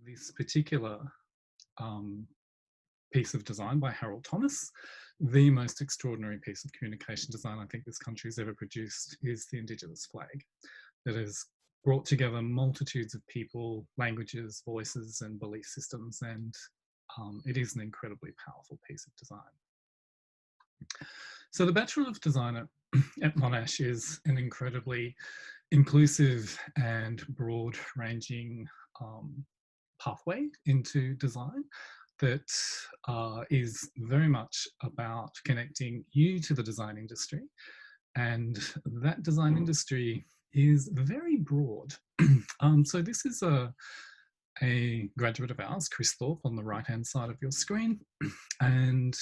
this particular um, piece of design by Harold Thomas, the most extraordinary piece of communication design I think this country has ever produced is the Indigenous flag that has brought together multitudes of people, languages, voices, and belief systems, and it is an incredibly powerful piece of design. So the Bachelor of Design at Monash is an incredibly inclusive and broad-ranging pathway into design that is very much about connecting you to the design industry. And that design industry is very broad. So this is a graduate of ours, Chris Thorpe, on the right-hand side of your screen, and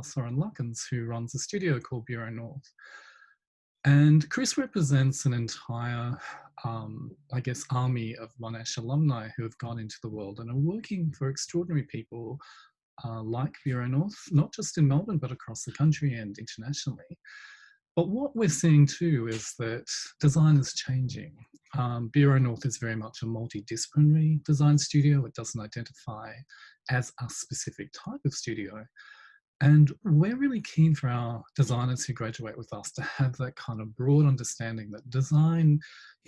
Soren Luckens, who runs a studio called Bureau North. And Chris represents an entire, I guess, army of Monash alumni who have gone into the world and are working for extraordinary people like Bureau North, not just in Melbourne, but across the country and internationally. But what we're seeing too is that design is changing. Bureau North is very much a multidisciplinary design studio. It doesn't identify as a specific type of studio. And we're really keen for our designers who graduate with us to have that kind of broad understanding that design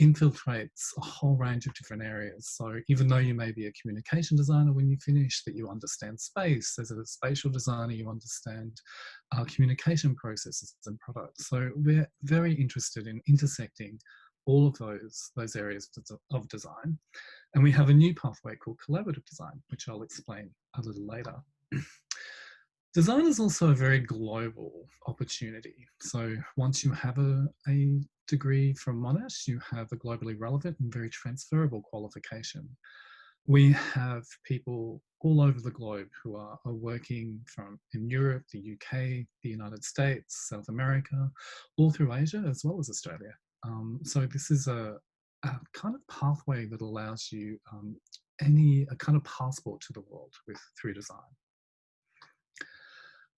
infiltrates a whole range of different areas. So even though you may be a communication designer when you finish, that you understand space. As a spatial designer, you understand communication processes and products. So we're very interested in intersecting all of those areas of design. And we have a new pathway called collaborative design, which I'll explain a little later. Design is also a very global opportunity. So once you have a degree from Monash, you have a globally relevant and very transferable qualification. We have people all over the globe who are working in Europe, the UK, the United States, South America, all through Asia, as well as Australia. So this is a kind of pathway that allows you a kind of passport to the world through design.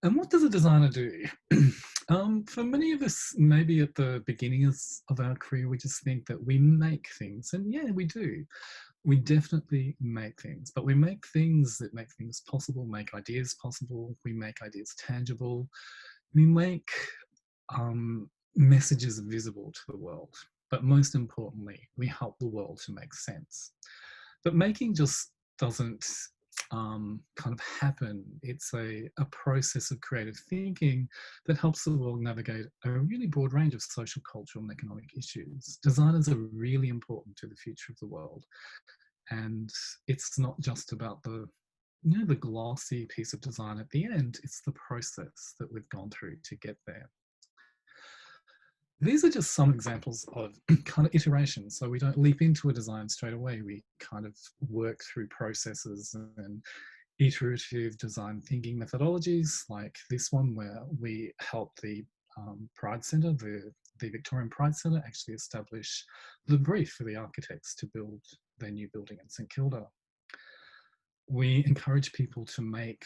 And what does a designer do? For many of us, maybe at the beginnings of our career, we just think that we make things. And yeah, we do. We definitely make things, but we make things that make things possible, make ideas possible. We make ideas tangible. We make messages visible to the world. But most importantly, we help the world to make sense. But making just doesn't kind of happen. It's a process of creative thinking that helps the world navigate a really broad range of social, cultural, and economic issues. Designers are really important to the future of the world. And it's not just about the glossy piece of design at the end, it's the process that we've gone through to get there. These are just some examples of kind of iterations. So we don't leap into a design straight away. We kind of work through processes and iterative design thinking methodologies like this one, where we help the Pride Centre, the Victorian Pride Centre, actually establish the brief for the architects to build their new building in St Kilda. We encourage people to make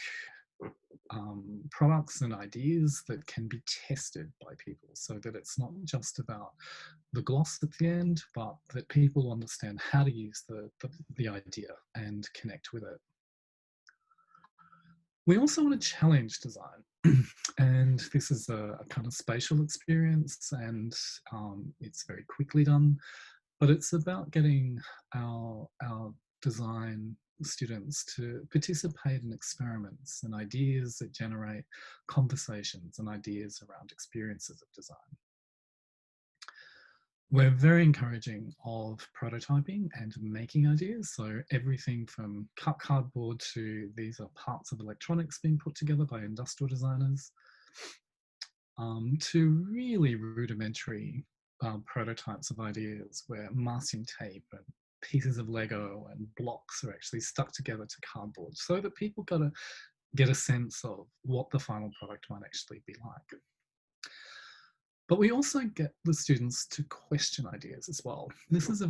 products and ideas that can be tested by people, so that it's not just about the gloss at the end, but that people understand how to use the idea and connect with it. We also want to challenge design, and this is a kind of spatial experience, and it's very quickly done, but it's about getting our design students to participate in experiments and ideas that generate conversations and ideas around experiences of design. We're very encouraging of prototyping and making ideas. So everything from cut cardboard to these are parts of electronics being put together by industrial designers, to really rudimentary prototypes of ideas where masking tape and pieces of Lego and blocks are actually stuck together to cardboard, so that people got to get a sense of what the final product might actually be like. But we also get the students to question ideas as well. This is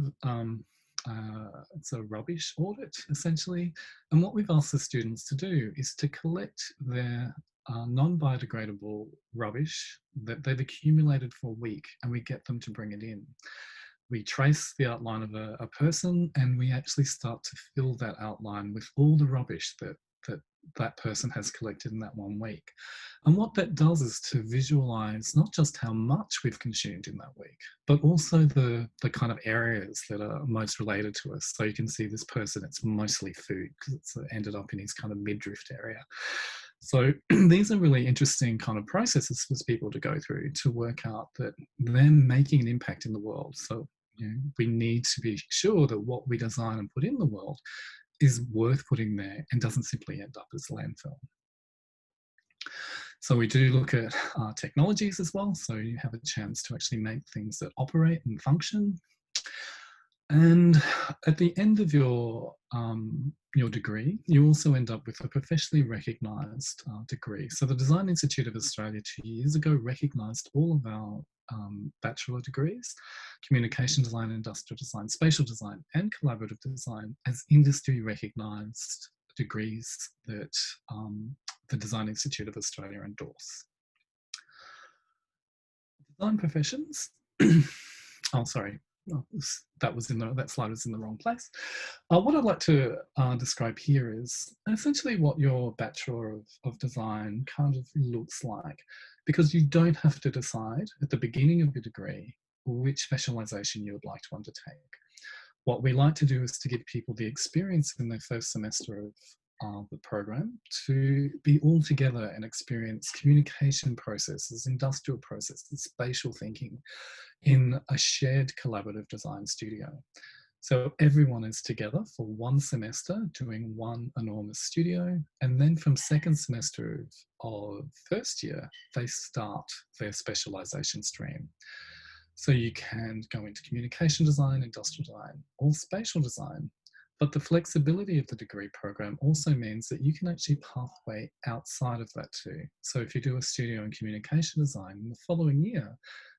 it's a rubbish audit, essentially. And what we've asked the students to do is to collect their non-biodegradable rubbish that they've accumulated for a week, and we get them to bring it in. we trace the outline of a person, and we actually start to fill that outline with all the rubbish that person has collected in that one week. And what that does is to visualize not just how much we've consumed in that week, but also the kind of areas that are most related to us. So you can see this person, it's mostly food because it's ended up in his kind of midriff area. So these are really interesting kind of processes for people to go through to work out that they're making an impact in the world. So we need to be sure that what we design and put in the world is worth putting there and doesn't simply end up as landfill. So we do look at technologies as well. So you have a chance to actually make things that operate and function. And at the end of your degree, you also end up with a professionally recognised degree. So the Design Institute of Australia 2 years ago recognised all of our bachelor degrees, communication design, industrial design, spatial design, and collaborative design as industry recognised degrees that the Design Institute of Australia endorse. Design professions. Oh, sorry. Oh, that slide was in the wrong place. What I'd like to describe here is essentially what your Bachelor of Design kind of looks like, because you don't have to decide at the beginning of your degree which specialisation you would like to undertake. What we like to do is to give people the experience in their first semester of the program to be all together and experience communication processes, industrial processes, spatial thinking in a shared collaborative design studio. So everyone is together for one semester doing one enormous studio, and then from second semester of first year, they start their specialisation stream. So you can go into communication design, industrial design, or spatial design. But the flexibility of the degree program also means that you can actually pathway outside of that too. So if you do a studio in communication design, in the following year,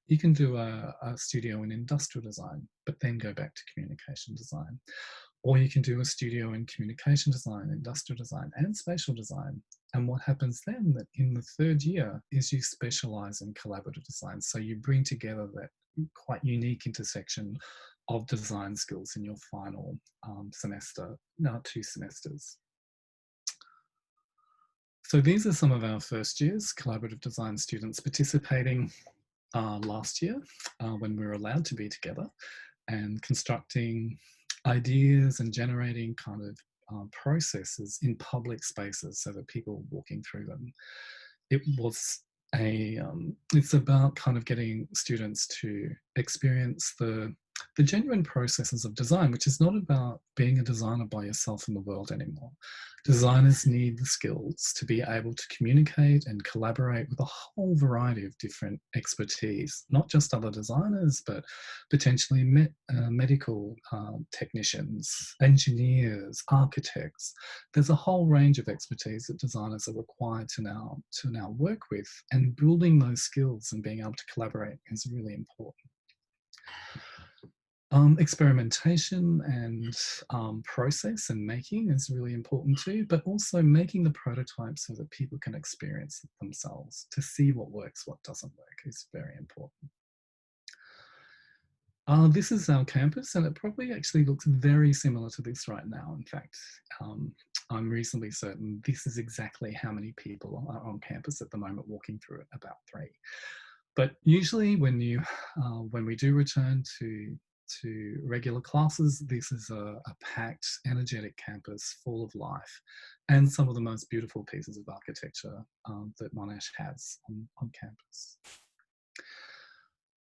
you can do a studio in industrial design, but then go back to communication design. Or you can do a studio in communication design, industrial design, and spatial design. And what happens then that in the third year is you specialize in collaborative design. So you bring together that quite unique intersection of design skills in your final semester, now 2 semesters. So these are some of our first years collaborative design students participating last year when we were allowed to be together and constructing ideas and generating kind of processes in public spaces so that people were walking through them. It was it's about kind of getting students to experience the genuine processes of design, which is not about being a designer by yourself in the world anymore. Designers need the skills to be able to communicate and collaborate with a whole variety of different expertise, not just other designers, but potentially medical technicians, engineers, architects. There's a whole range of expertise that designers are required to now work with, and building those skills and being able to collaborate is really important. Experimentation and process and making is really important too, but also making the prototypes so that people can experience it themselves. To see what works, what doesn't work is very important. This is our campus, and it probably actually looks very similar to this right now. In fact, I'm reasonably certain this is exactly how many people are on campus at the moment walking through it, about 3. But usually when we do return to regular classes, this is a packed, energetic campus full of life and some of the most beautiful pieces of architecture that Monash has on campus.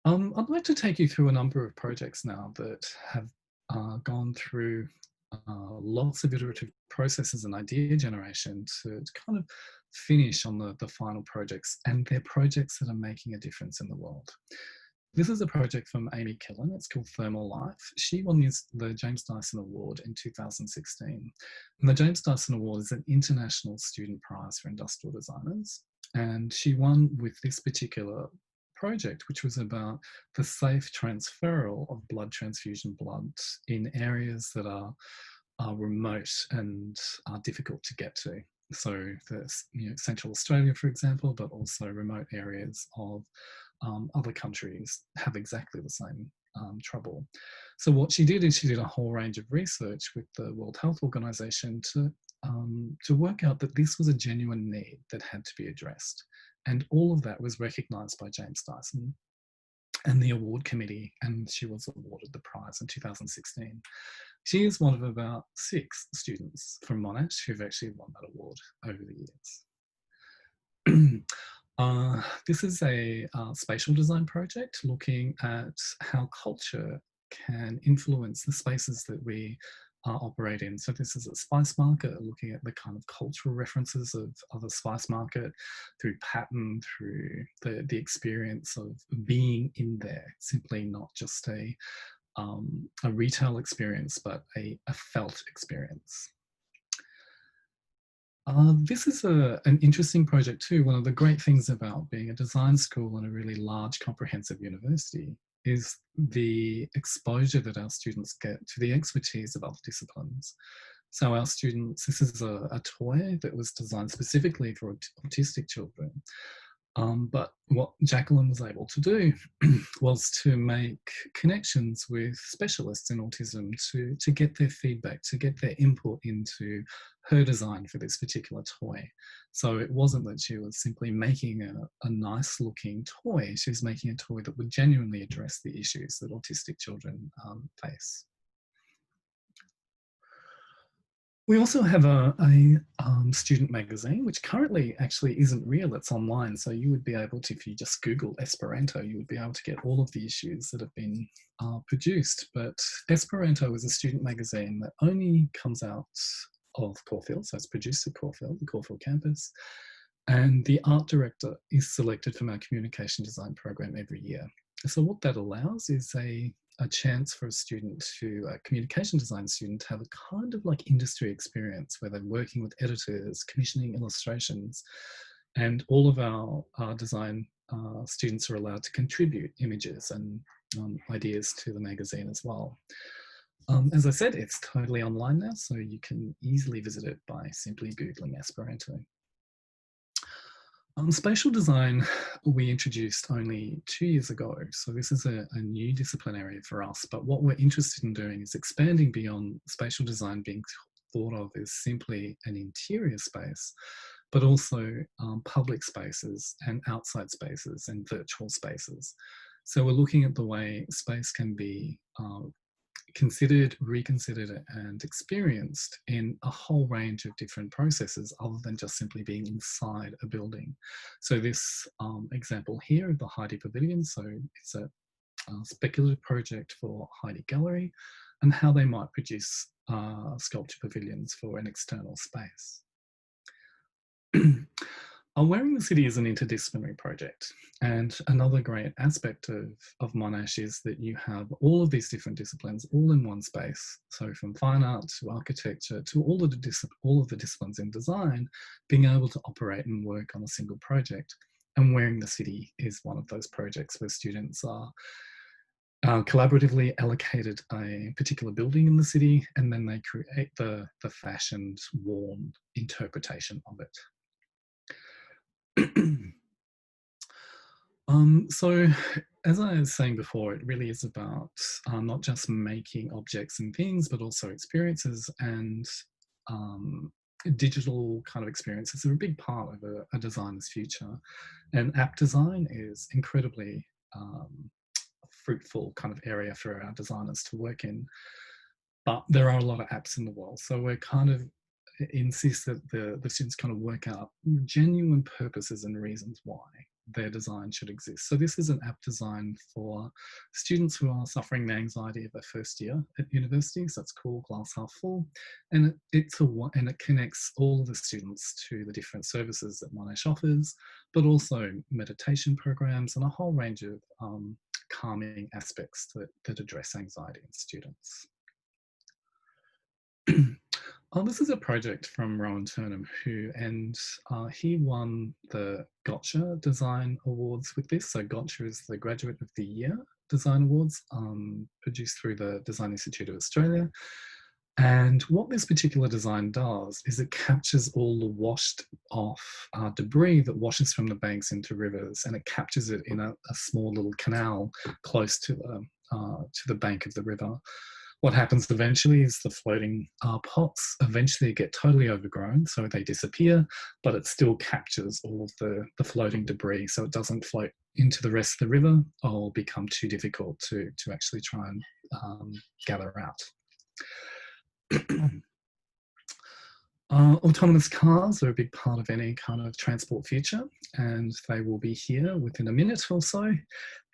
I'd like to take you through a number of projects now that have gone through lots of iterative processes and idea generation to kind of finish on the final projects, and they're projects that are making a difference in the world. This is a project from Amy Killen. It's called Thermal Life. She won the James Dyson Award in 2016. And the James Dyson Award is an international student prize for industrial designers. And she won with this particular project, which was about the safe transferal of blood transfusion blood in areas that are remote and are difficult to get to. So there's Central Australia, for example, but also remote areas of other countries have exactly the same trouble. So what she did is she did a whole range of research with the World Health Organization to work out that this was a genuine need that had to be addressed. And all of that was recognised by James Dyson and the award committee, and she was awarded the prize in 2016. She is one of about 6 students from Monash who've actually won that award over the years. This is a spatial design project looking at how culture can influence the spaces that we operate in. So this is a spice market, looking at the kind of cultural references of a spice market through pattern, through the experience of being in there, simply not just a retail experience, but a felt experience. This is an interesting project too. One of the great things about being a design school and a really large comprehensive university is the exposure that our students get to the expertise of other disciplines. So our students, this is a toy that was designed specifically for autistic children. But what Jacqueline was able to do was to make connections with specialists in autism to get their feedback, to get their input into her design for this particular toy. So it wasn't that she was simply making a nice looking toy, she was making a toy that would genuinely address the issues that autistic children face. We also have a student magazine, which currently actually isn't real, it's online. So you would be able to, if you just Google Esperanto, you would be able to get all of the issues that have been produced. But Esperanto is a student magazine that only comes out of Caulfield, so it's produced at Caulfield, the Caulfield campus. And the art director is selected from our communication design program every year. So what that allows is a chance for a student a communication design student to have a kind of like industry experience where they're working with editors, commissioning illustrations, and all of our design students are allowed to contribute images and ideas to the magazine as well. As I said, it's totally online now, so you can easily visit it by simply Googling Esperanto. Spatial design we introduced only 2 years ago, so this is a new discipline area for us, but what we're interested in doing is expanding beyond spatial design being thought of as simply an interior space, but also public spaces and outside spaces and virtual spaces. So we're looking at the way space can be considered, reconsidered and experienced in a whole range of different processes other than just simply being inside a building. So this example here of the Heidi Pavilion, so it's a speculative project for Heidi Gallery and how they might produce sculpture pavilions for an external space. Wearing the City is an interdisciplinary project, and another great aspect of Monash is that you have all of these different disciplines all in one space. So from fine art to architecture to all of the disciplines in design, being able to operate and work on a single project. And Wearing the City is one of those projects where students are collaboratively allocated a particular building in the city, and then they create the fashioned, warm interpretation of it. So as I was saying before, it really is about not just making objects and things, but also experiences, and digital kind of experiences are a big part of a designer's future. And app design is incredibly fruitful kind of area for our designers to work in. But there are a lot of apps in the world, so we're kind of insist that the students kind of work out genuine purposes and reasons why their design should exist. So this is an app designed for students who are suffering the anxiety of their first year at university. So it's called Glass Half Full, and it connects all of the students to the different services that Monash offers, but also meditation programs and a whole range of calming aspects that address anxiety in students. This is a project from Rowan Turnham, he won the Gotcha Design Awards with this. So Gotcha is the Graduate of the Year Design Awards, produced through the Design Institute of Australia. And what this particular design does is it captures all the washed off debris that washes from the banks into rivers, and it captures it in a small little canal close to to the bank of the river. What happens eventually is the floating pots eventually get totally overgrown, so they disappear, but it still captures all of the floating debris, so it doesn't float into the rest of the river or become too difficult to actually try and gather out. Autonomous cars are a big part of any kind of transport future, and they will be here within a minute or so.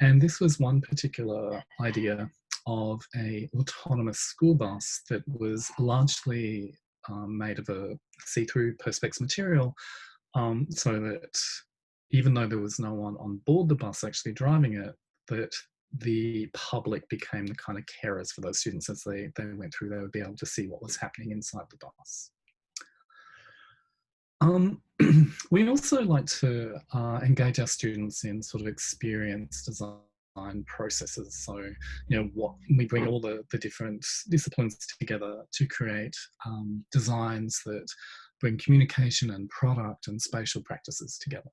And this was one particular idea of a autonomous school bus that was largely made of a see-through perspex material, so that even though there was no one on board the bus actually driving it, that the public became the kind of carers for those students as they went through. They would be able to see what was happening inside the bus. We also like to engage our students in sort of experience design processes. So, we bring all the different disciplines together to create designs that bring communication and product and spatial practices together.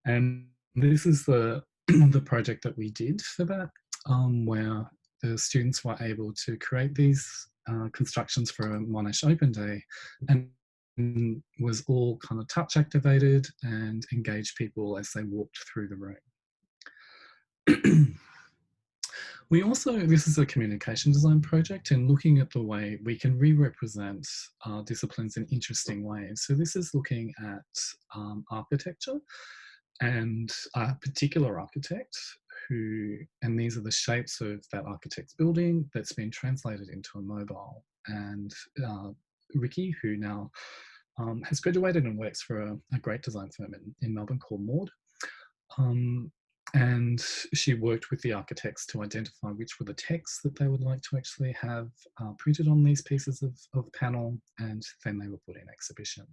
And this is the project that we did for that, where the students were able to create these constructions for a Monash Open Day, and was all kind of touch activated and engaged people as they walked through the room. This is a communication design project, and looking at the way we can re-represent disciplines in interesting ways. So this is looking at architecture and a particular architect and these are the shapes of that architect's building that's been translated into a mobile. And Ricky, who now has graduated and works for a great design firm in Melbourne called Maud. And she worked with the architects to identify which were the texts that they would like to actually have printed on these pieces of panel, and then they were put in exhibition.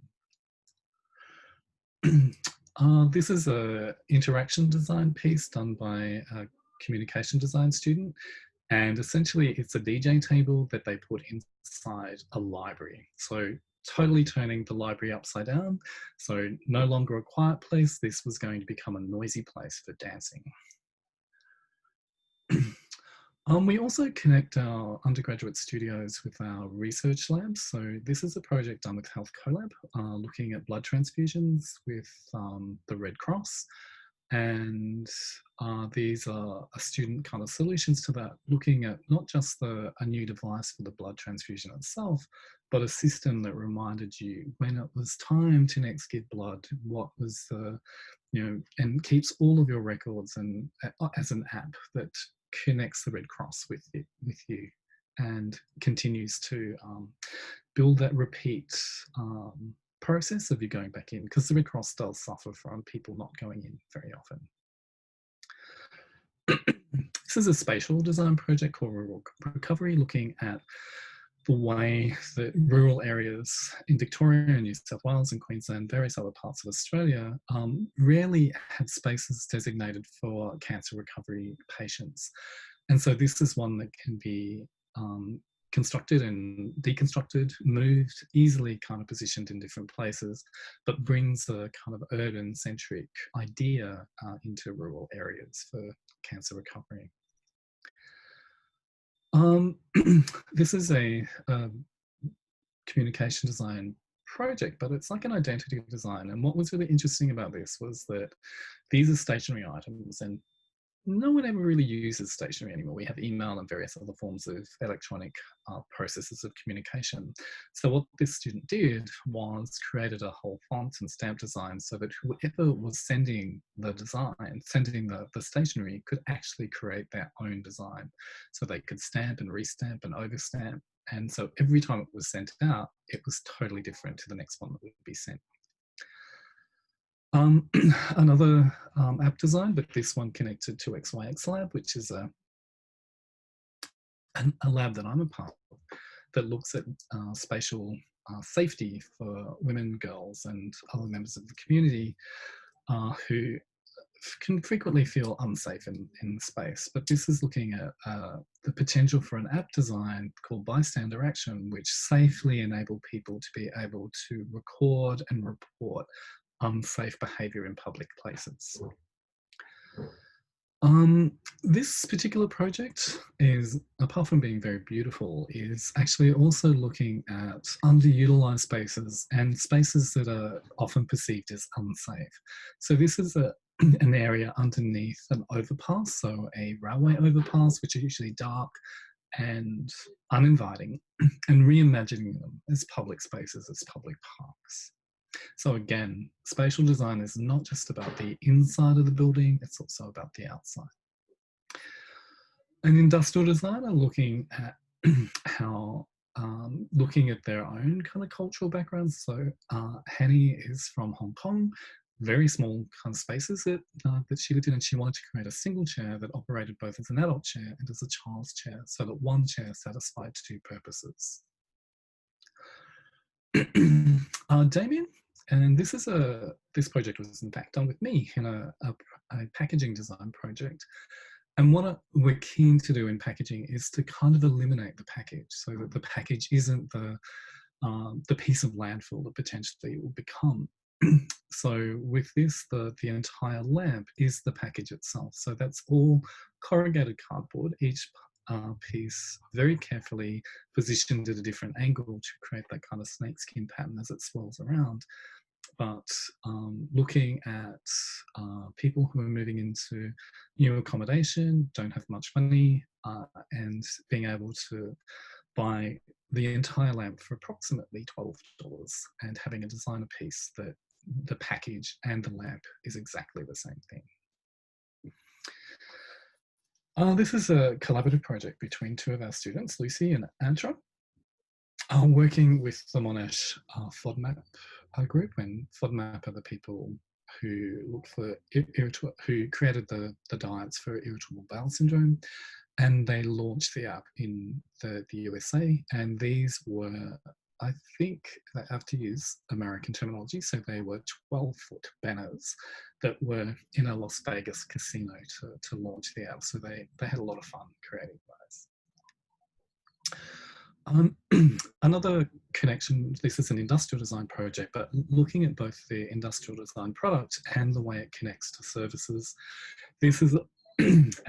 This is an interaction design piece done by a communication design student. And essentially it's a DJ table that they put inside a library. So totally turning the library upside down. So no longer a quiet place, this was going to become a noisy place for dancing. We also connect our undergraduate studios with our research labs. So this is a project done with Health CoLab, looking at blood transfusions with the Red Cross. And these are student kind of solutions to that, looking at not just a new device for the blood transfusion itself, but a system that reminded you when it was time to next give blood, what was the, and keeps all of your records and as an app that connects the Red Cross with you and continues to build that repeat process of you going back in, because the Red Cross does suffer from people not going in very often. This is a spatial design project called Rural Recovery, looking at the way that rural areas in Victoria, New South Wales and Queensland, various other parts of Australia, rarely had spaces designated for cancer recovery patients. And so this is one that can be constructed and deconstructed, moved, easily kind of positioned in different places, but brings a kind of urban-centric idea into rural areas for cancer recovery. This is a communication design project, but it's like an identity design. And what was really interesting about this was that these are stationary items, and no one ever really uses stationery anymore. We have email and various other forms of electronic processes of communication. So what this student did was created a whole font and stamp design so that whoever was sending the design, sending the stationery, could actually create their own design. So they could stamp and restamp and overstamp. And so every time it was sent out, it was totally different to the next one that would be sent. Another app design, but this one connected to XYX Lab, which is a lab that I'm a part of that looks at spatial safety for women, girls, and other members of the community who can frequently feel unsafe in space. But this is looking at the potential for an app design called Bystander Action, which safely enable people to be able to record and report unsafe behaviour in public places. Um, this particular project is, apart from being very beautiful, is actually also looking at underutilized spaces and spaces that are often perceived as unsafe. So this is an area underneath an overpass, so a railway overpass, which are usually dark and uninviting, and reimagining them as public spaces, as public parks. So again, spatial design is not just about the inside of the building, it's also about the outside. An industrial designer looking at how, looking at their own kind of cultural backgrounds. So Hanny is from Hong Kong, very small kind of spaces that she lived in, and she wanted to create a single chair that operated both as an adult chair and as a child's chair, so that one chair satisfied two purposes. Damien, and this project was in fact done with me in a packaging design project. And what we're keen to do in packaging is to kind of eliminate the package, so that the package isn't the piece of landfill that potentially it will become. So with this, the entire lamp is the package itself. So that's all corrugated cardboard, each piece very carefully positioned at a different angle to create that kind of snakeskin pattern as it swirls around. But looking at people who are moving into new accommodation, don't have much money, and being able to buy the entire lamp for approximately $12 and having a designer piece that the package and the lamp is exactly the same thing. This is a collaborative project between two of our students, Lucy and Andra, working with the Monash FODMAP group, and FODMAP are the people who look for who created the diets for irritable bowel syndrome, and they launched the app in the USA. And these were, I think they have to use American terminology, so they were 12-foot banners that were in a Las Vegas casino to launch the app. So they had a lot of fun creating those. Another connection, this is an industrial design project, but looking at both the industrial design product and the way it connects to services. This is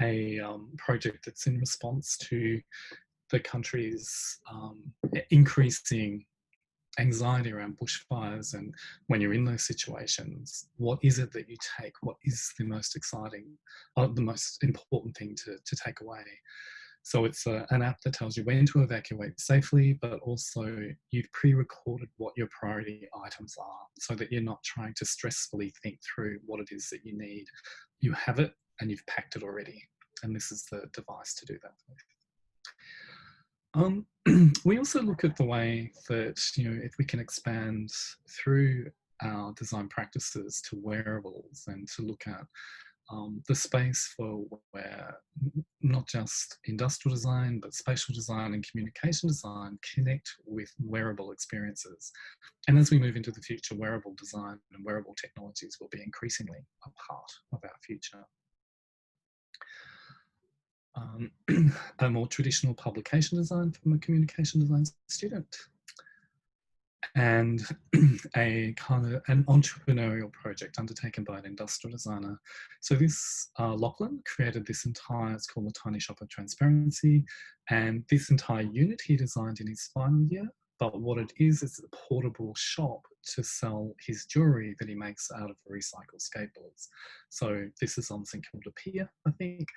a project that's in response to the country's increasing anxiety around bushfires, and when you're in those situations, what is it that you take? What is the most exciting, the most important thing to take away? So it's an app that tells you when to evacuate safely, but also you've pre-recorded what your priority items are, so that you're not trying to stressfully think through what it is that you need. You have it and you've packed it already. And this is the device to do that with. We also look at the way that, if we can expand through our design practices to wearables, and to look at the space for where not just industrial design, but spatial design and communication design connect with wearable experiences. And as we move into the future, wearable design and wearable technologies will be increasingly a part of our future. A more traditional publication design from a communication design student, and a kind of an entrepreneurial project undertaken by an industrial designer. So this, Lachlan created this entire, it's called the Tiny Shop of Transparency, and this entire unit he designed in his final year. But what it is a portable shop to sell his jewellery that he makes out of recycled skateboards. So this is on something called a pier, I think.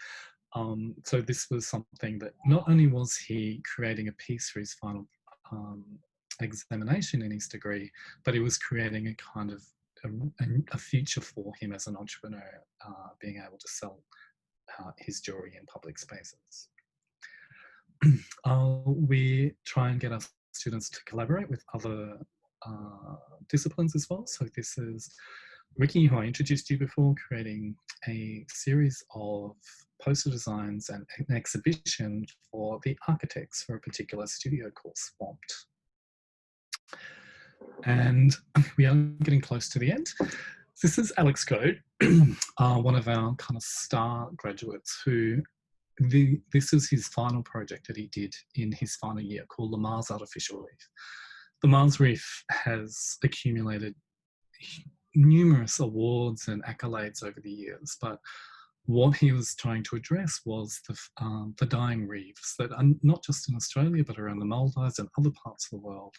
So this was something that not only was he creating a piece for his final examination in his degree, but he was creating a kind of a future for him as an entrepreneur, being able to sell his jewellery in public spaces. We try and get our students to collaborate with other disciplines as well. So this is Ricky, who I introduced you before, creating a series of poster designs and an exhibition for the architects for a particular studio called Swamped. And we are getting close to the end. This is Alex Code, one of our kind of star graduates, who this is his final project that he did in his final year, called the Mars Artificial Reef. The Mars Reef has accumulated numerous awards and accolades over the years, but what he was trying to address was the dying reefs that are not just in Australia, but around the Maldives and other parts of the world.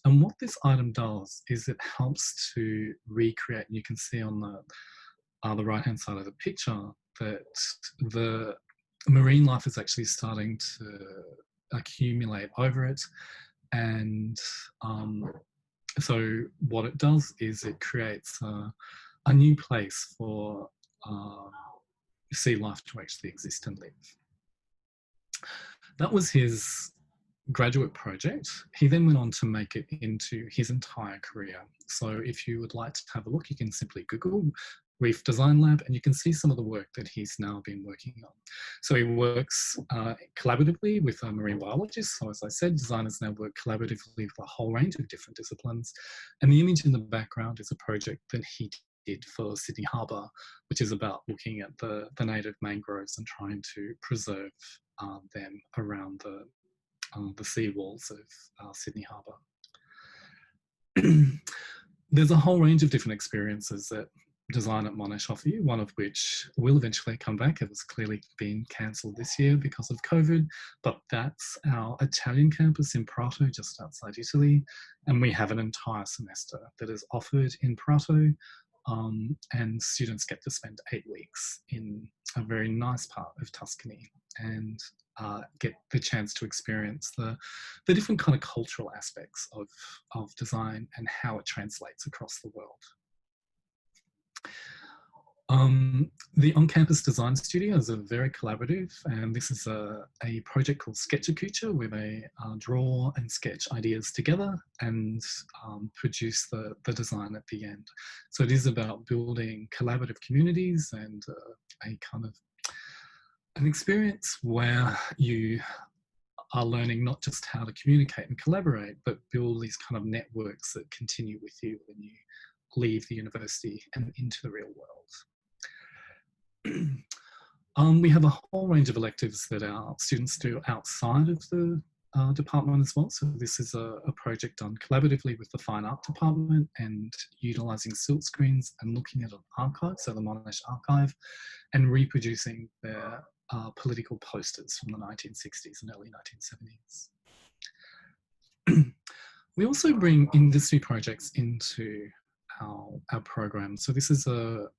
And what this item does is it helps to recreate, and you can see on the right-hand side of the picture that the marine life is actually starting to accumulate over it. And so what it does is it creates a new place for sea life to actually exist and live. That was his graduate project. He then went on to make it into his entire career. So if you would like to have a look, you can simply Google Reef Design Lab and you can see some of the work that he's now been working on. So he works collaboratively with marine biologists. So as I said, designers now work collaboratively with a whole range of different disciplines. And the image in the background is a project that he did for Sydney Harbour, which is about looking at the native mangroves and trying to preserve them around the sea walls of Sydney Harbour. There's a whole range of different experiences that design at Monash offer you, one of which will eventually come back. It was clearly been cancelled this year because of COVID, but that's our Italian campus in Prato, just outside Italy. And we have an entire semester that is offered in Prato, and students get to spend 8 weeks in a very nice part of Tuscany and get the chance to experience the different kind of cultural aspects of design and how it translates across the world. The on-campus design studios are very collaborative, and this is a project called Sketchacucha, where they draw and sketch ideas together and produce the design at the end. So it is about building collaborative communities and a kind of an experience where you are learning not just how to communicate and collaborate, but build these kind of networks that continue with you when you leave the university and into the real world. We have a whole range of electives that our students do outside of the department as well. So this is a project done collaboratively with the Fine Art Department and utilising silk screens and looking at an archive, so the Monash archive, and reproducing their political posters from the 1960s and early 1970s. We also bring industry projects into our program. So this is a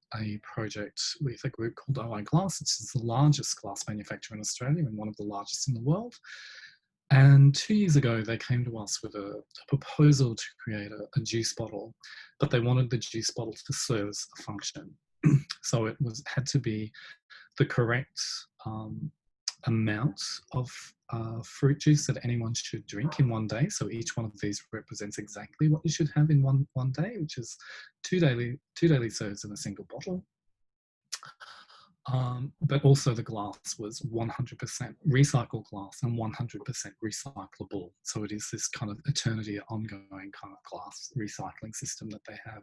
project with a group called OI Glass, which is the largest glass manufacturer in Australia and one of the largest in the world. And 2 years ago, they came to us with a proposal to create a juice bottle, but they wanted the juice bottle to serve as a function. So it had to be the correct amount of fruit juice that anyone should drink in one day. So each one of these represents exactly what you should have in one day, which is two daily serves in a single bottle. But also the glass was 100% recycled glass and 100% recyclable. So it is this kind of eternity ongoing kind of glass recycling system that they have.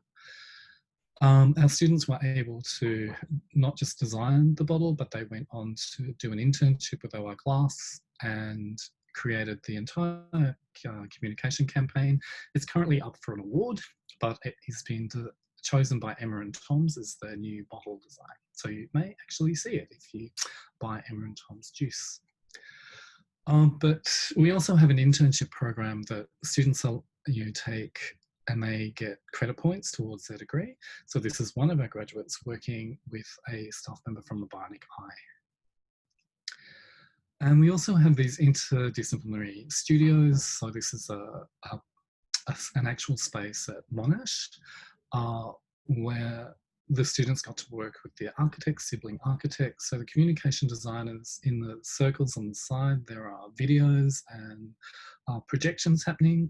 Our students were able to not just design the bottle, but they went on to do an internship with OI Glass and created the entire communication campaign. It's currently up for an award, but it has been chosen by Emma and Tom's as their new bottle design. So you may actually see it if you buy Emma and Tom's juice. But we also have an internship program that students take and they get credit points towards their degree. So this is one of our graduates working with a staff member from the Bionic Eye. And we also have these interdisciplinary studios. So this is an actual space at Monash where the students got to work with their architects, sibling architects. So the communication designers in the circles on the side, there are videos and projections happening.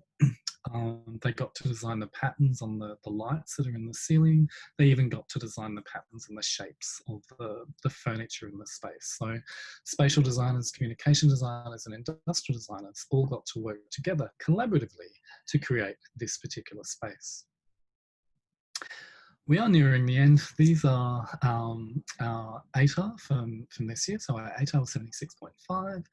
They got to design the patterns on the lights that are in the ceiling. They even got to design the patterns and the shapes of the furniture in the space. So spatial designers, communication designers, and industrial designers all got to work together collaboratively to create this particular space. We are nearing the end. These are our ATAR from this year. So our ATAR was 76.5.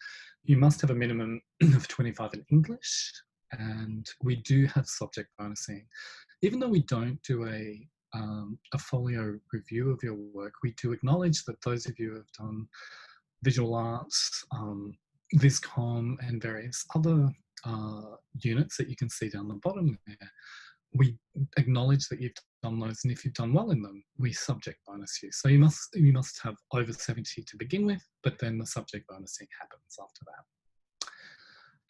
You must have a minimum of 25 in English, and we do have subject bonusing. Even though we don't do a a folio review of your work, we do acknowledge that those of you who have done visual arts, Viscom, and various other units that you can see down the bottom there, we acknowledge that you've done those, and if you've done well in them, we subject bonus you. So you must have over 70 to begin with, but then the subject bonusing happens after that.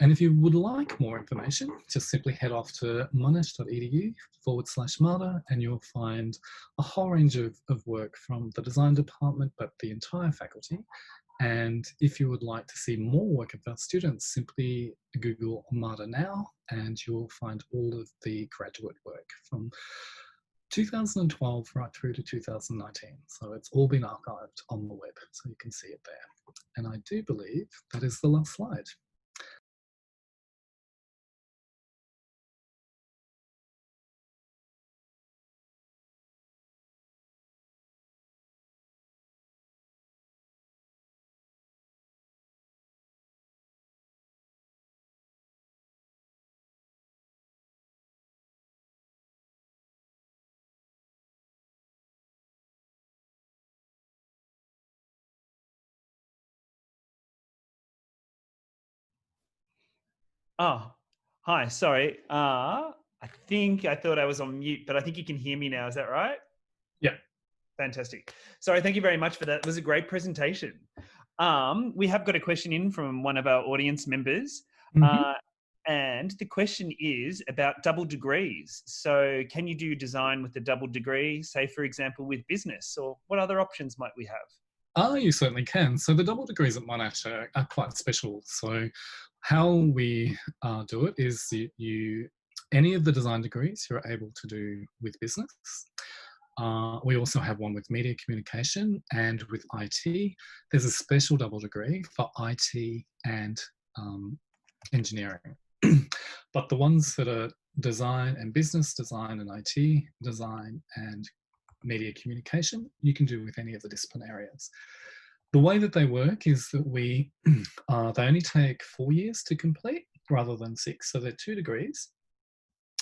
And if you would like more information, just simply head off to monash.edu/MARTA, and you'll find a whole range of work from the design department, but the entire faculty. And if you would like to see more work of our students, simply Google MARTA now, and you'll find all of the graduate work from 2012 right through to 2019. So it's all been archived on the web, so you can see it there. And I do believe that is the last slide. Oh, hi, sorry. I thought I was on mute, but I think you can hear me now. Is that right? Yeah. Fantastic. Sorry, thank you very much for that. It was a great presentation. We have got a question in from one of our audience members. And the question is about double degrees. So can you do design with a double degree, say, for example, with business, or what other options might we have? You certainly can. So the double degrees at Monash are quite special. So how we do it is any of the design degrees you're able to do with business. We also have one with media communication and with IT. There's a special double degree for IT and engineering. But the ones that are design and business, design and IT, design and media communication, you can do with any of the discipline areas. The way that they work is that they only take 4 years to complete rather than 6, so they're 2 degrees.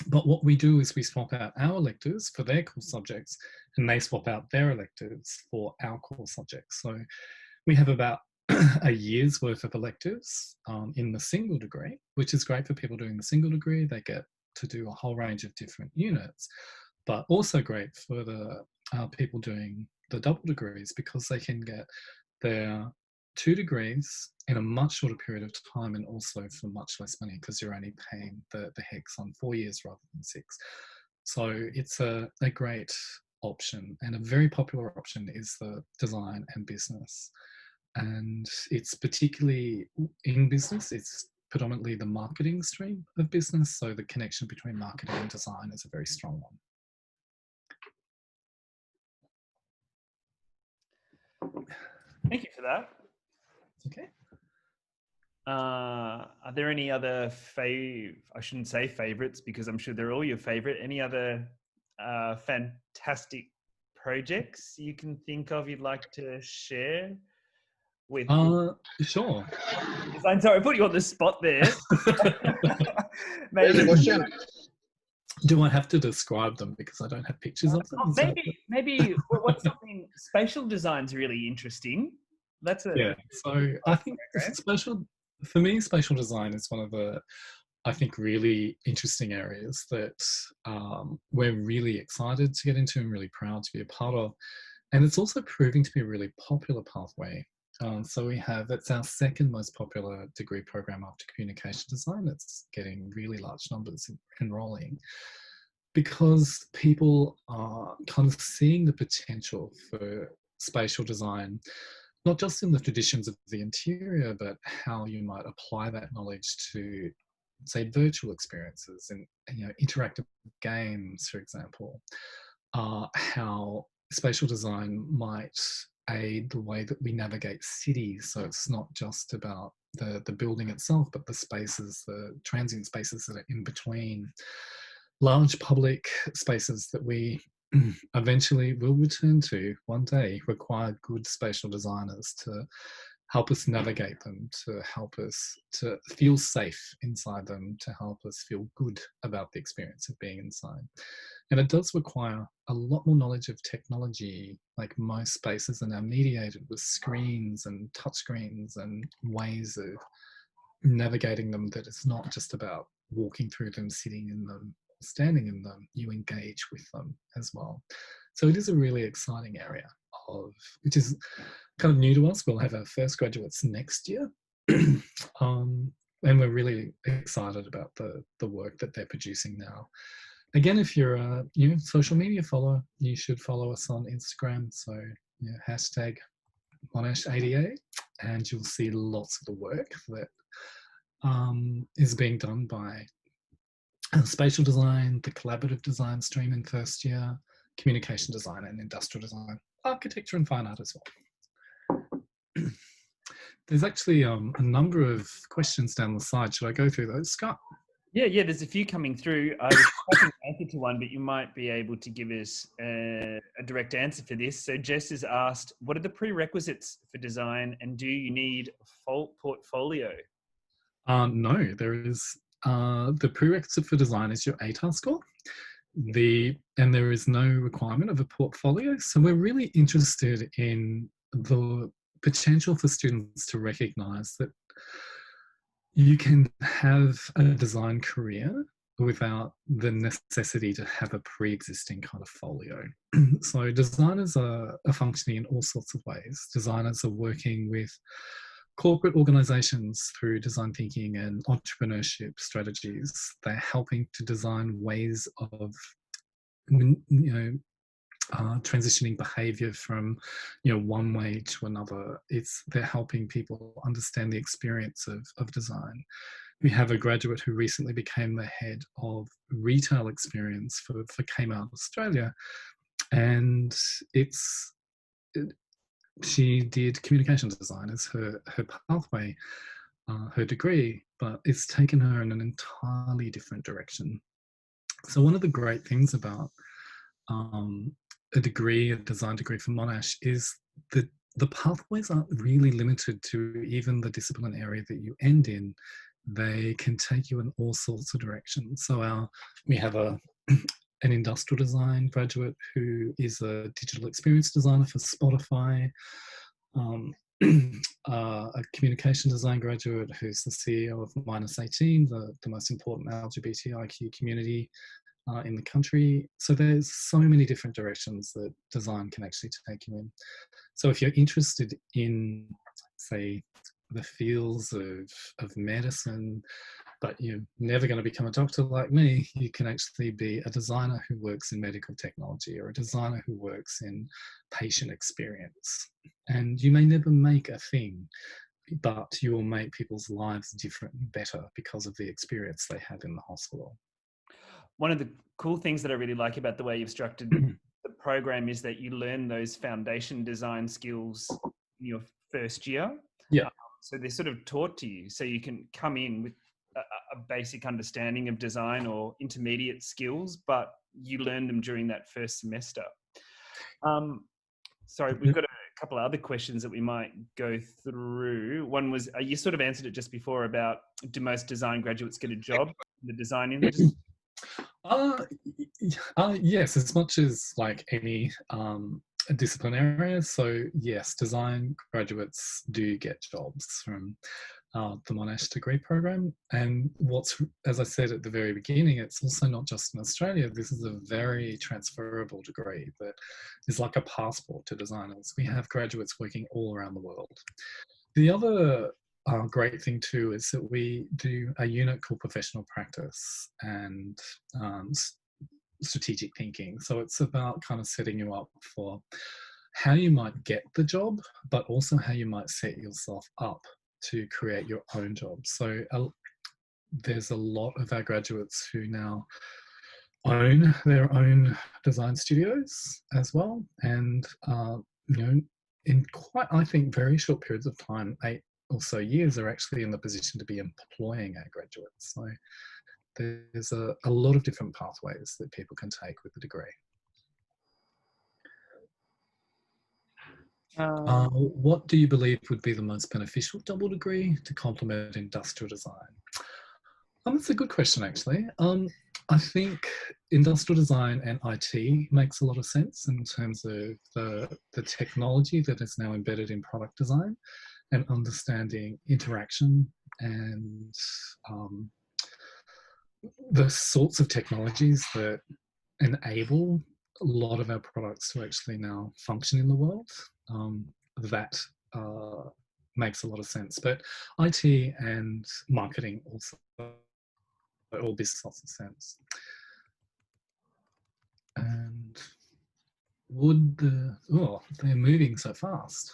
But what we do is we swap out our electives for their core subjects, and they swap out their electives for our core subjects. So we have about a year's worth of electives in the single degree, which is great for people doing the single degree. They get to do a whole range of different units, but also great for the people doing the double degrees, because they can get their 2 degrees in a much shorter period of time, and also for much less money, because you're only paying the HECS on 4 years rather than 6. So it's a great option, and a very popular option is the design and business. And it's particularly in business, it's predominantly the marketing stream of business. So the connection between marketing and design is a very strong one. Thank you for that. Okay. Are there any other I shouldn't say favorites, because I'm sure they're all your favorite. Any other fantastic projects you can think of you'd like to share with? Sure. I'm sorry, I put you on the spot there. Maybe. Do I have to describe them because I don't have pictures of them? Maybe what's something spatial design's really interesting. Yeah. So I think for me, spatial design is one of the, I think, really interesting areas that we're really excited to get into and really proud to be a part of. And it's also proving to be a really popular pathway. So it's our second most popular degree program after communication design. It's getting really large numbers enrolling, because people are kind of seeing the potential for spatial design, not just in the traditions of the interior, but how you might apply that knowledge to, say, virtual experiences and interactive games, for example. How spatial design might aid the way that we navigate cities. So it's not just about the building itself, but the spaces, the transient spaces that are in between. Large public spaces that we eventually will return to one day require good spatial designers to help us navigate them, to help us to feel safe inside them, to help us feel good about the experience of being inside. And it does require a lot more knowledge of technology. Like, most spaces are now mediated with screens and touchscreens and ways of navigating them, that it's not just about walking through them, sitting in them, standing in them. You engage with them as well. So it is a really exciting area which is kind of new to us. We'll have our first graduates next year. And we're really excited about the work that they're producing now. Again, if you're a social media follower, you should follow us on Instagram. So hashtag Monash ADA, and you'll see lots of the work that is being done by spatial design, the collaborative design stream in first year, communication design and industrial design, architecture and fine art as well. There's actually a number of questions down the side. Should I go through those, Scott? Yeah, there's a few coming through. I was hoping to answer to one, but you might be able to give us a direct answer for this. So Jess has asked, what are the prerequisites for design, and do you need a full portfolio? No, there is. The prerequisite for design is your ATAR score. And there is no requirement of a portfolio. So we're really interested in the potential for students to recognise that you can have a design career without the necessity to have a pre-existing kind of folio. So designers are functioning in all sorts of ways. Designers are working with corporate organizations through design thinking and entrepreneurship strategies. They're helping to design ways of transitioning behavior from one way to another. They're helping people understand the experience of design. We have a graduate who recently became the head of retail experience for Kmart Australia, and she did communication design as her pathway, her degree, but it's taken her in an entirely different direction. So one of the great things about a design degree from Monash, is that the pathways aren't really limited to even the discipline area that you end in. They can take you in all sorts of directions. So we have an industrial design graduate who is a digital experience designer for Spotify, a communication design graduate who's the CEO of -18, the most important LGBTIQ community in the country. So there's so many different directions that design can actually take you in. So if you're interested in, say, the fields of medicine, but you're never going to become a doctor like me, you can actually be a designer who works in medical technology, or a designer who works in patient experience. And you may never make a thing, but you will make people's lives different and better because of the experience they have in the hospital. One of the cool things that I really like about the way you've structured the program is that you learn those foundation design skills in your first year. Yeah. So they're sort of taught to you, so you can come in with a basic understanding of design or intermediate skills, but you learn them during that first semester. Sorry, we've got a couple of other questions that we might go through. One was, you sort of answered it just before about, do most design graduates get a job in the design industry? Yes, as much as like any discipline area. So yes, design graduates do get jobs from the Monash degree program. And as I said at the very beginning, it's also not just in Australia. This is a very transferable degree that is like a passport to designers. We have graduates working all around the world. The other great thing too is that we do a unit called professional practice and strategic thinking. So it's about kind of setting you up for how you might get the job, but also how you might set yourself up to create your own job. So there's a lot of our graduates who now own their own design studios as well, and in quite, I think, very short periods of time, 8 or so years, are actually in the position to be employing our graduates. So there's a lot of different pathways that people can take with the degree. What do you believe would be the most beneficial double degree to complement industrial design? That's a good question, actually. I think industrial design and IT makes a lot of sense in terms of the technology that is now embedded in product design and understanding interaction and the sorts of technologies that enable a lot of our products to actually now function in the world. That makes a lot of sense. But IT and marketing also all business lots of sense. And they're moving so fast.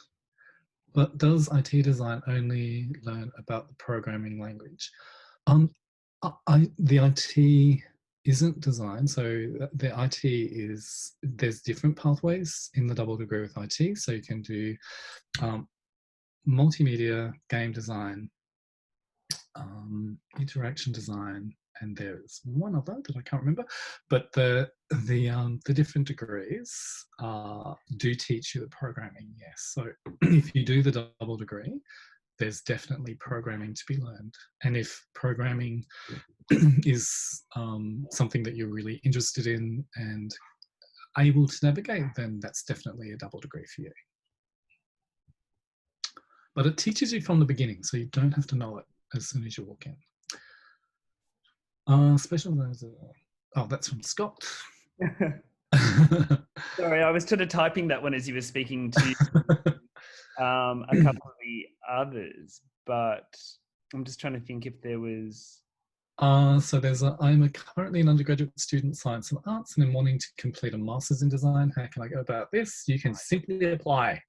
But does IT design only learn about the programming language? The IT isn't design, so the IT is, there's different pathways in the double degree with IT. So you can do multimedia, game design, interaction design, and there's one other that I can't remember. But the different degrees do teach you the programming, yes. So if you do the double degree, there's definitely programming to be learned. And if programming is something that you're really interested in and able to navigate, then that's definitely a double degree for you. But it teaches you from the beginning, so you don't have to know it as soon as you walk in. Special, oh, that's from Scott. Sorry, I was sort of typing that one as you were speaking to a couple of the others, but I'm just trying to think if there was... So there's I'm currently an undergraduate student, science and arts, and I'm wanting to complete a master's in design. How can I go about this? You can simply apply.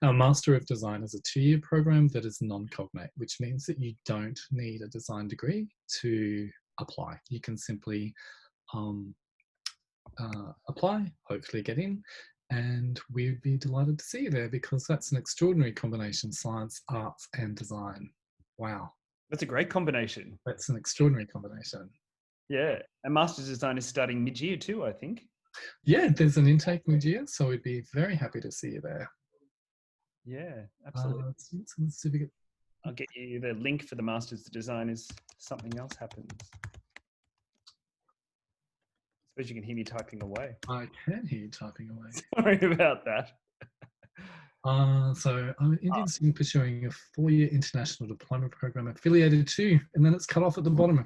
Our Master of Design is a 2-year program that is non-cognate, which means that you don't need a design degree to apply. You can simply apply, hopefully get in, and we'd be delighted to see you there, because that's an extraordinary combination: science, arts and design. Wow. That's a great combination. That's an extraordinary combination. Yeah, and Master's Design is starting mid-year too, I think. Yeah, there's an intake mid-year, so we'd be very happy to see you there. Yeah, absolutely. Certificate. I'll get you the link for the Master's Design as something else happens. I suppose you can hear me typing away. I can hear you typing away. Sorry about that. So I'm an Indian student pursuing a 4-year international diploma program affiliated to, and then it's cut off at the bottom.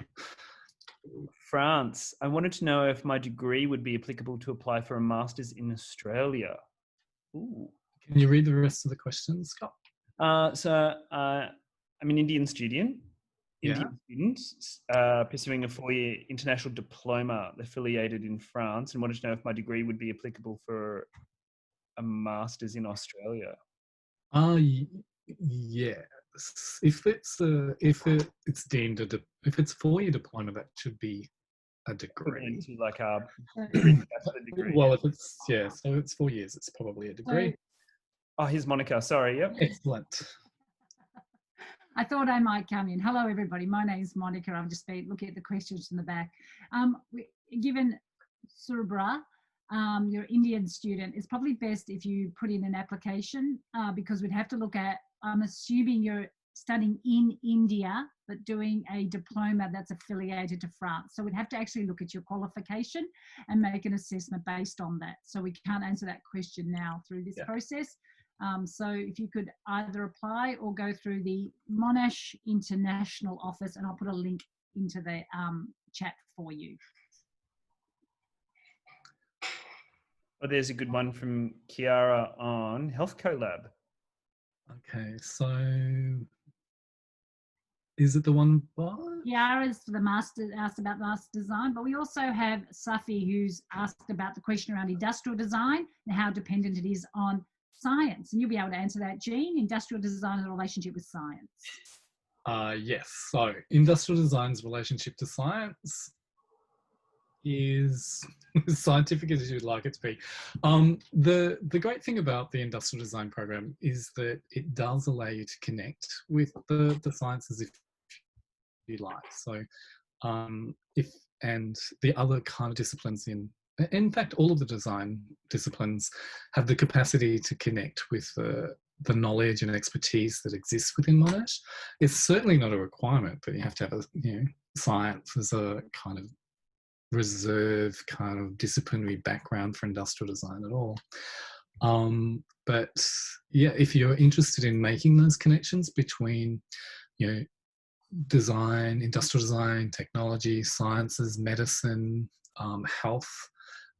France. I wanted to know if my degree would be applicable to apply for a master's in Australia. Ooh. Can you read the rest of the question, Scott? So I'm an Indian student. Pursuing a 4-year international diploma affiliated in France, and wanted to know if my degree would be applicable for a master's in Australia. Yes. If it's deemed if it's a 4-year diploma, that should be a degree. To like a bachelor degree. Well, if it's so it's 4 years, it's probably a degree. Oh, here's Monica. Sorry. Yep. Excellent. I thought I might come in. Hello, everybody. My name's Monica. I've just been looking at the questions in the back. Given Surabra, your Indian student, it's probably best if you put in an application because we'd have to look at, I'm assuming you're studying in India, but doing a diploma that's affiliated to France. So we'd have to actually look at your qualification and make an assessment based on that. So we can't answer that question now through this process. So if you could either apply or go through the Monash International Office, and I'll put a link into the chat for you. Well, there's a good one from Kiara on Health CoLab. Okay, so is it the one by? Kiara's for the master, asked about master design, but we also have Safi, who's asked about the question around industrial design and how dependent it is on science. And you'll be able to answer that, Gene. Industrial design and the relationship with science. Yes, so industrial design's relationship to science is as scientific as you'd like it to be. The great thing about the industrial design program is that it does allow you to connect with the sciences if you like. So and the other kind of disciplines in in fact, all of the design disciplines have the capacity to connect with the knowledge and expertise that exists within Monash. It's certainly not a requirement that you have to have science as a kind of reserve kind of disciplinary background for industrial design at all. But yeah, if you're interested in making those connections between, design, industrial design, technology, sciences, medicine, health,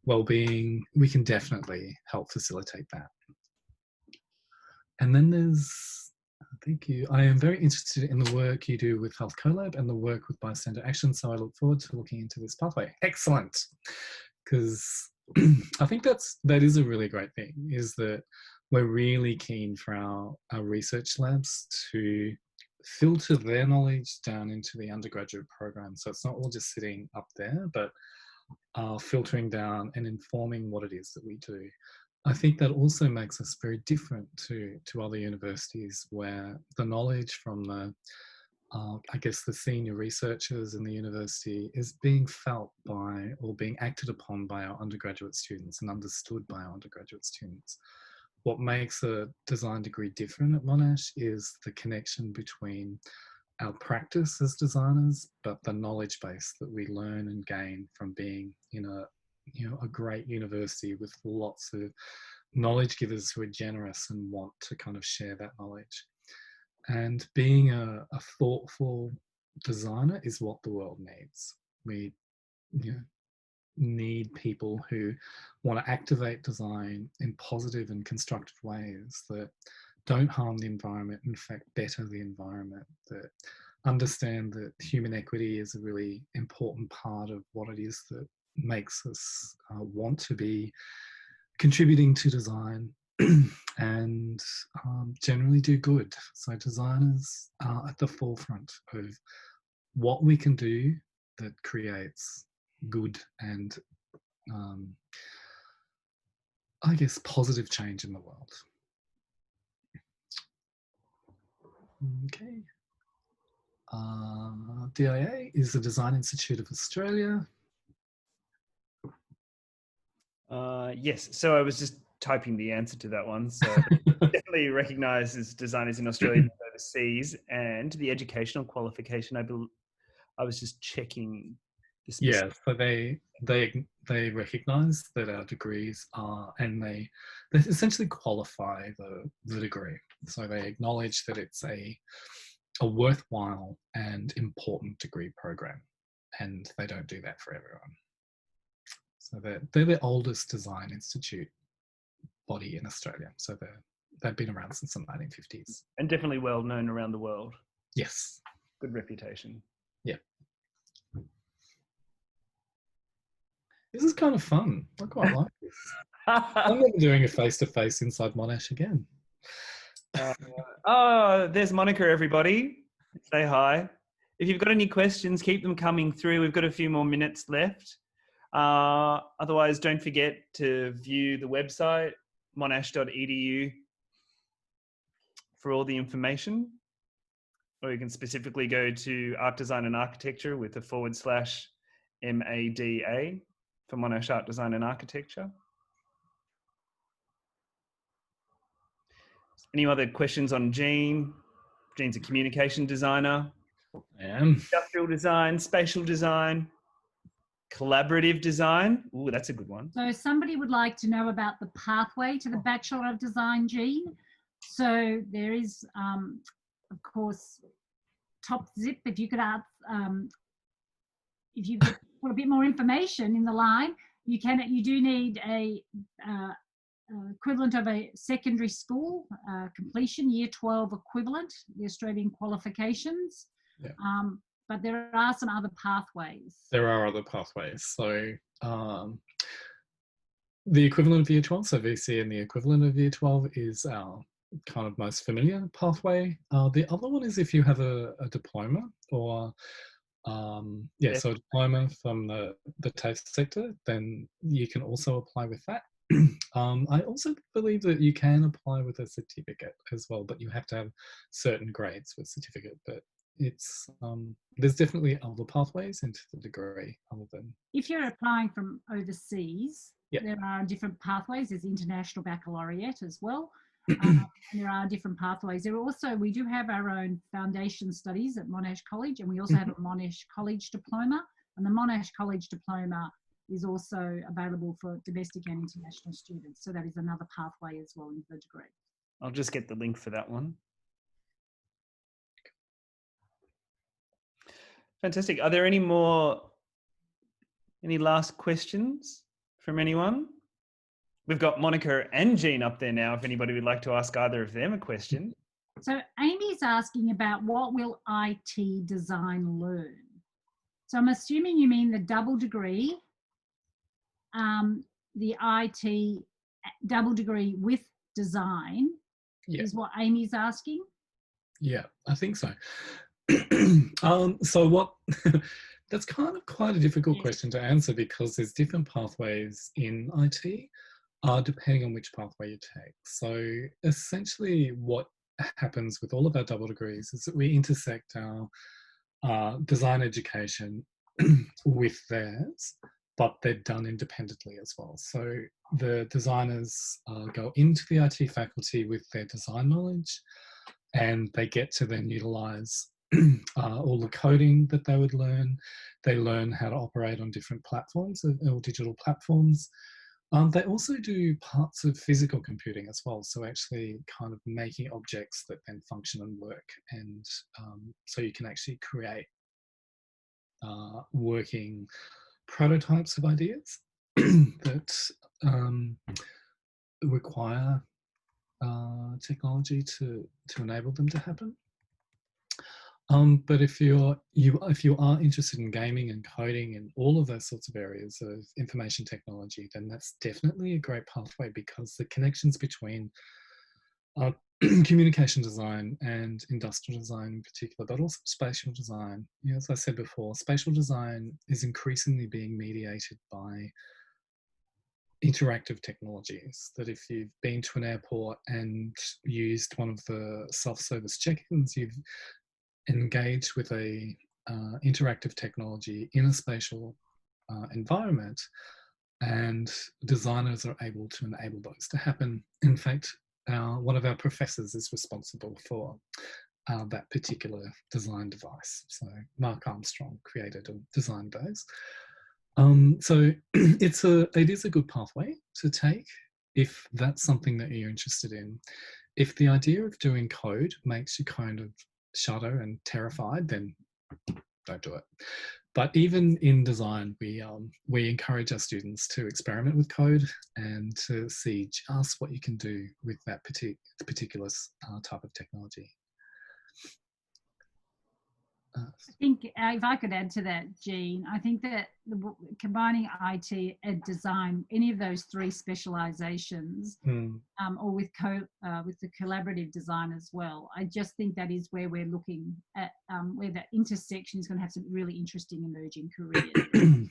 well-being, we can definitely help facilitate that. And then there's, thank you. I am very interested in the work you do with Health CoLab and the work with Bystander Action, so I look forward to looking into this pathway. Excellent, because I think that is a really great thing, is that we're really keen for our research labs to filter their knowledge down into the undergraduate program. So it's not all just sitting up there, but filtering down and informing what it is that we do. I think that also makes us very different to other universities, where the knowledge from the, I guess, the senior researchers in the university is being felt by, or being acted upon by, our undergraduate students and understood by our undergraduate students. What makes a design degree different at Monash is the connection between our practice as designers, but the knowledge base that we learn and gain from being in a great university with lots of knowledge givers who are generous and want to kind of share that knowledge. And being a thoughtful designer is what the world needs. We need people who want to activate design in positive and constructive ways that don't harm the environment, in fact, better the environment, that understand that human equity is a really important part of what it is that makes us want to be contributing to design and generally do good. So designers are at the forefront of what we can do that creates good and I guess positive change in the world. Okay. DIA is the Design Institute of Australia. Yes, so I was just typing the answer to that one. So definitely recognises designers in Australia and overseas, and the educational qualification. I was just checking. Yeah, so they recognise that our degrees are, and they essentially qualify the degree. So they acknowledge that it's a worthwhile and important degree program, and they don't do that for everyone. So they're the oldest design institute body in Australia. So they've been around since the 1950s. And definitely well known around the world. Yes. Good reputation. Yeah. This is kind of fun. I quite like this. I'm never doing a face-to-face inside Monash again. Oh, there's Monica, everybody. Say hi. If you've got any questions, keep them coming through. We've got a few more minutes left. Otherwise, don't forget to view the website, monash.edu, for all the information. Or you can specifically go to Art Design and Architecture with a /MADA for Monash Art Design and Architecture. Any other questions on Gene? Gene's a communication designer. I am. Industrial design, spatial design, collaborative design. Ooh, that's a good one. So somebody would like to know about the pathway to the Bachelor of Design, Gene. So there is, of course, top zip. If you could add, if you could put a bit more information in the line, you do need a equivalent of a secondary school completion, year 12 equivalent, the Australian qualifications. Yeah. But there are some other pathways. There are other pathways. So the equivalent of year 12, so VC and the equivalent of year 12 is our kind of most familiar pathway. The other one is if you have a diploma or so a diploma from the TAFE sector, then you can also apply with that. I also believe that you can apply with a certificate as well, but you have to have certain grades for certificate. But it's there's definitely other pathways into the degree other than. If you're applying from overseas, Yeah. there are different pathways. There's international baccalaureate as well. And there are different pathways. There are also, we do have our own foundation studies at Monash College, and we also have a Monash College diploma. And the Monash College diploma is also available for domestic and international students. So that is another pathway as well into the degree. I'll just get the link for that one. Fantastic. Are there any last questions from anyone? We've got Monica and Jean up there now, if anybody would like to ask either of them a question. So Amy's asking about what will IT design learn? So I'm assuming you mean the double degree, the IT double degree with design is what Amy's asking? Yeah, I think so. So what, that's kind of quite a difficult question to answer because there's different pathways in IT depending on which pathway you take. So essentially what happens with all of our double degrees is that we intersect our design education with theirs, but they're done independently as well. So the designers go into the IT faculty with their design knowledge, and they get to then utilise all the coding that they would learn. They learn how to operate on different platforms or digital platforms. They also do parts of physical computing as well, so actually kind of making objects that then function and work, and so you can actually create working prototypes of ideas that require technology to enable them to happen. But if you are interested in gaming and coding and all of those sorts of areas of information technology, then that's definitely a great pathway, because the connections between communication design and industrial design in particular, but also spatial design. You know, as I said before, spatial design is increasingly being mediated by interactive technologies. That if you've been to an airport and used one of the self-service check-ins, you've engaged with a interactive technology in a spatial environment, and designers are able to enable those to happen. In fact, one of our professors is responsible for that particular design device. So Mark Armstrong created or designed those. So it is a good pathway to take if that's something that you're interested in. If the idea of doing code makes you kind of shudder and terrified, then don't do it. But even in design, we encourage our students to experiment with code and to see just what you can do with that particular type of technology. I think if I could add to that, Jean, I think that combining IT and design, any of those three specialisations, or with the collaborative design as well, I just think that is where we're looking at, where that intersection is going to have some really interesting emerging careers.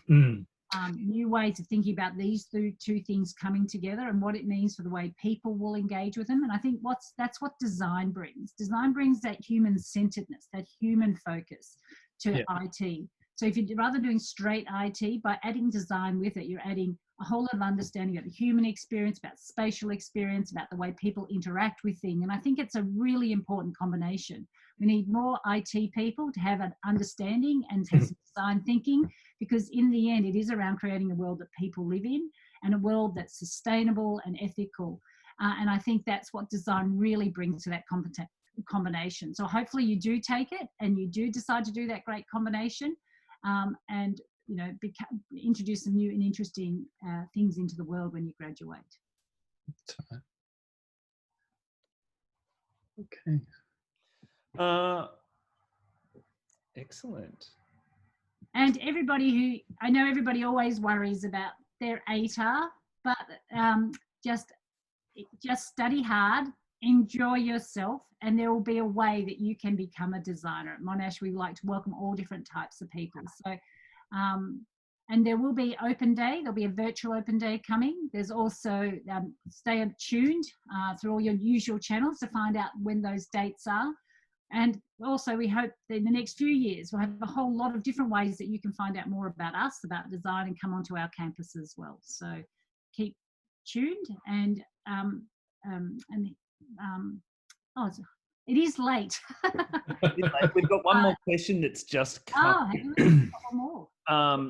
New ways of thinking about these two things coming together and what it means for the way people will engage with them. And I think that's what design brings. Design brings that human-centeredness, that human focus to IT. So if you're rather doing straight IT, by adding design with it, you're adding a whole lot of understanding about the human experience, about spatial experience, about the way people interact with things. And I think it's a really important combination. We need more IT people to have an understanding and have some design thinking, because in the end, it is around creating a world that people live in and a world that's sustainable and ethical. And I think that's what design really brings to that combination. So hopefully you do take it and you do decide to do that great combination, and introduce some new and interesting things into the world when you graduate. Okay. Excellent. And I know everybody always worries about their ATAR, but just study hard, enjoy yourself, and there will be a way that you can become a designer. At Monash, we like to welcome all different types of people. So, and there will be open day. There'll be a virtual open day coming. There's also, stay tuned through all your usual channels to find out when those dates are. And also we hope that in the next few years, we'll have a whole lot of different ways that you can find out more about us, about design, and come onto our campus as well. So keep tuned and it is late. We've got one more question that's just come in. More.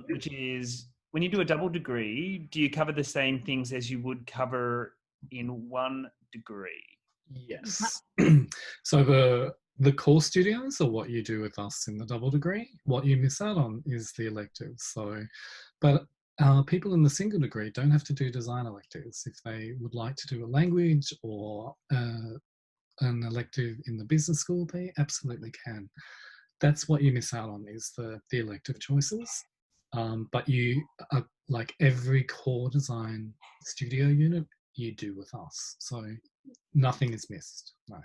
Which is, when you do a double degree, do you cover the same things as you would cover in one degree? Yes. So the core studios are what you do with us in the double degree. What you miss out on is the electives. So, but people in the single degree don't have to do design electives. If they would like to do a language or an elective in the business school, they absolutely can. That's what you miss out on, is the elective choices. But you, like every core design studio unit, you do with us. So nothing is missed, no.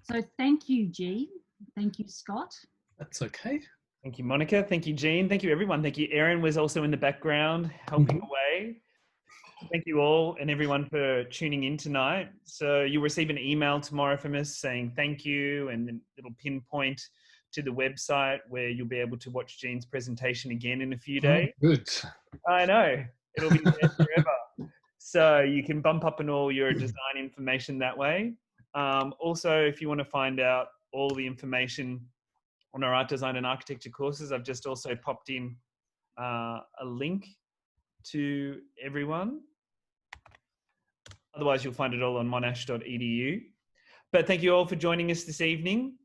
So thank you, Gene. Thank you, Scott. That's okay. Thank you, Monica. Thank you, Gene. Thank you, everyone. Thank you. Erin was also in the background helping away. Thank you all and everyone for tuning in tonight. So you'll receive an email tomorrow from us saying thank you, and then it'll pinpoint to the website where you'll be able to watch Gene's presentation again in a few days. Oh, good. I know. It'll be there forever. So you can bump up on all your design information that way. Also, if you want to find out all the information on our art design and architecture courses, I've just also popped in a link to everyone. Otherwise, you'll find it all on monash.edu. But thank you all for joining us this evening.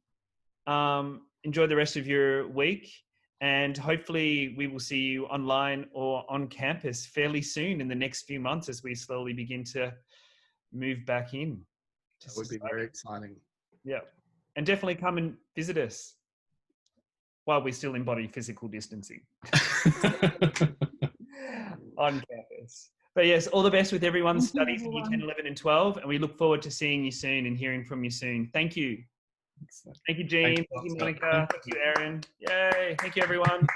Enjoy the rest of your week, and hopefully we will see you online or on campus fairly soon in the next few months as we slowly begin to move back in. That would be very exciting. Yeah. And definitely come and visit us while we still embody physical distancing on campus. But yes, all the best with everyone's studies in Year 10, 11 and 12. And we look forward to seeing you soon and hearing from you soon. Thank you. Thank you, Gene. Thank you, Monica. Thank you, Erin. Yay. Thank you, everyone.